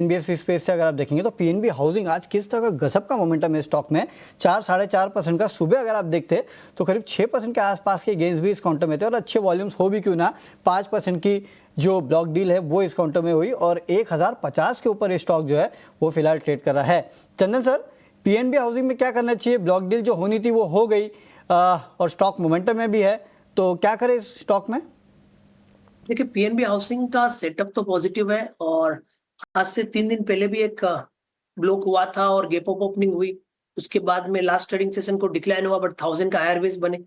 NBFC space से अगर आप देखेंगे तो पीएनबी हाउसिंग आज किस तरह का गजब का मोमेंटम है स्टॉक में, 4-4.5% का। सुबह अगर आप देखते तो करीब 6% के आसपास के गेंस भी इस काउंटर में थे और अच्छे वॉल्यूम्स हो भी क्यों ना, 5% की जो ब्लॉक डील है वो इस काउंटर में हुई और 1050 के ऊपर ये स्टॉक जो है वो फिलहाल ट्रेड कर रहा है। चंदन सर, पीएनबी हाउसिंग में क्या करना चाहिए? ब्लॉक डील जो होनी थी वो हो गई और स्टॉक मोमेंटम में भी है, तो क्या करें इस स्टॉक में? देखिए, पीएनबी हाउसिंग का सेटअप तो पॉजिटिव है और आज से 3 दिन पहले भी एक ब्लॉक हुआ था और गैप अप ओपनिंग हुई। उसके बाद में लास्ट ट्रेडिंग सेशन को डिक्लाइन हुआ बट 1000 का हायर बेस बने।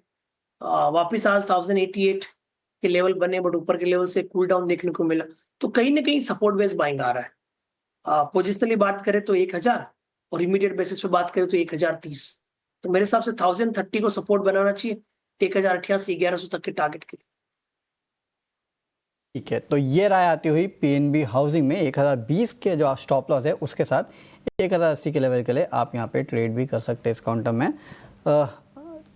वापस आज 1088 के लेवल बने बट ऊपर के लेवल से कूल डाउन देखने को मिला। तो कहीं न कहीं सपोर्ट बेस बाइंग आ रहा है। पोजिशनली बात करें तो 1000 और इमीडिएट बेसिस पे बात करें तो 1030। तो मेरे हिसाब से 1030 को सपोर्ट बनाना चाहिए, 1088 1100 तक के टारगेट के लिए। ठीक है, तो ये राय आती हुई पीएनबी हाउसिंग में 1020 के जो आप स्टॉप लॉस है उसके साथ 1080 के लेवल के लिए आप यहाँ पे ट्रेड भी कर सकते हैं। इस काउंटर में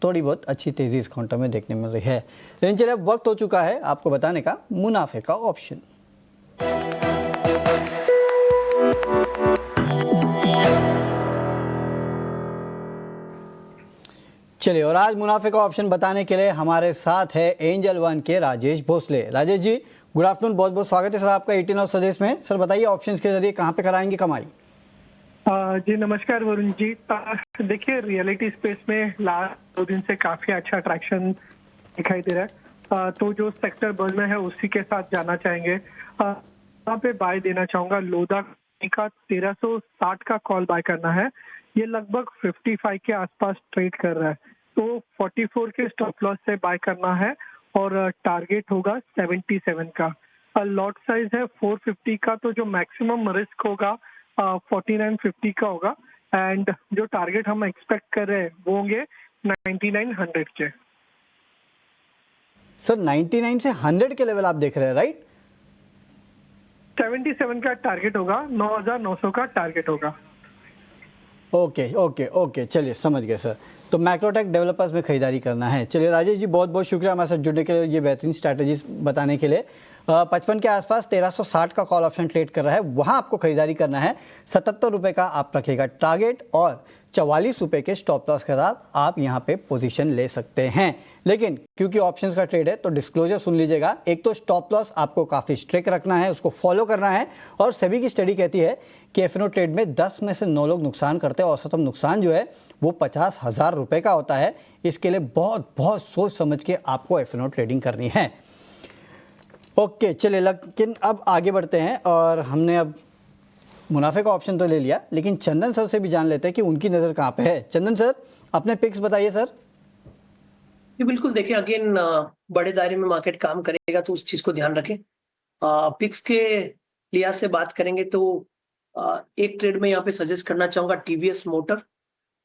थोड़ी बहुत अच्छी तेज़ी इस काउंटर में देखने मिल रही है। लेकिन चलिए, अब वक्त हो चुका है आपको बताने का मुनाफे का ऑप्शन। चलिए, और आज मुनाफे का ऑप्शन बताने के लिए हमारे साथ है एंजल वन के राजेश भोसले। राजेश जी, गुड आफ्टरनून, बहुत बहुत स्वागत है सर आपका 18 और सजेश में। सर बताइए, ऑप्शंस के जरिए कहाँ पे कराएंगे कमाई? जी नमस्कार वरुण जी। देखिए, रियलिटी स्पेस में लास्ट 2 दिन से काफी अच्छा अट्रैक्शन दिखाई दे रहा है। तो जो सेक्टर बल में है उसी के साथ जाना चाहेंगे। वहाँ पे बाय देना चाहूंगा। लोधा का 1360 का कॉल बाय करना है। ये लगभग 55 के आसपास ट्रेड कर रहा है, तो 44 के स्टॉप लॉस से बाय करना है और टारगेट होगा 77 का। लॉट साइज है 450 का, तो जो मैक्सिमम रिस्क होगा 4950 का होगा एंड जो टारगेट हम एक्सपेक्ट कर रहे हैं वो होंगे 9900 के। सर 99 से 100 के लेवल आप देख रहे हैं, राइट? 77 का टारगेट होगा, 9900 का टारगेट होगा। ओके ओके ओके, चलिए समझ गए सर। तो मैक्रोटेक डेवलपर्स में खरीदारी करना है। चलिए राजेश जी, बहुत बहुत शुक्रिया हमारे साथ जुड़ने के लिए, ये बेहतरीन स्ट्रैटेजीज बताने के लिए। 55 के आसपास 1360 का कॉल ऑप्शन ट्रेड कर रहा है, वहाँ आपको खरीदारी करना है। 77 रुपये का आप रखेगा टारगेट और 44 रुपये के स्टॉप लॉस के साथ आप यहाँ पे पोजीशन ले सकते हैं। लेकिन क्योंकि ऑप्शंस का ट्रेड है तो डिस्क्लोजर सुन लीजिएगा। एक तो स्टॉप लॉस आपको काफ़ी स्ट्रिक्ट रखना है, उसको फॉलो करना है। और सेबी की स्टडी कहती है कि एफएनओ ट्रेड में 10 में से 9 लोग नुकसान करते हैं। औसतम नुकसान जो है वो 50,000 रुपये का होता है। इसके लिए बहुत बहुत सोच समझ के आपको एफएनओ ट्रेडिंग करनी है। ओके चलिए, लेकिन अब आगे बढ़ते हैं और हमने अब मुनाफे का ऑप्शन तो ले लिया, लेकिन चंदन सर से भी जान लेते हैं कि उनकी नज़र कहाँ पे है। चंदन सर, अपने पिक्स बताइए सर। जी बिल्कुल, देखिए अगेन बड़े दायरे में मार्केट काम करेगा तो उस चीज को ध्यान रखें। पिक्स के लिहाज से बात करेंगे तो एक ट्रेड में यहाँ पे सजेस्ट करना चाहूंगा टीवीएस मोटर।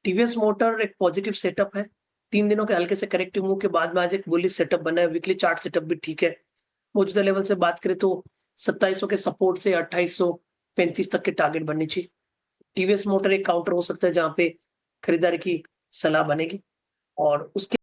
टीवीएस मोटर एक पॉजिटिव सेटअप है। 3 दिनों के हल्के से करेक्टिव मूव के बाद में आज एक बुलिश सेटअप बना है। वीकली चार्ट सेटअप भी ठीक है। मौजूदा लेवल से बात करें तो 2700 के सपोर्ट से 2835 तक के टारगेट बननी चाहिए। टीवीएस मोटर एक काउंटर हो सकता है जहां पे खरीदारी की सलाह बनेगी और उसके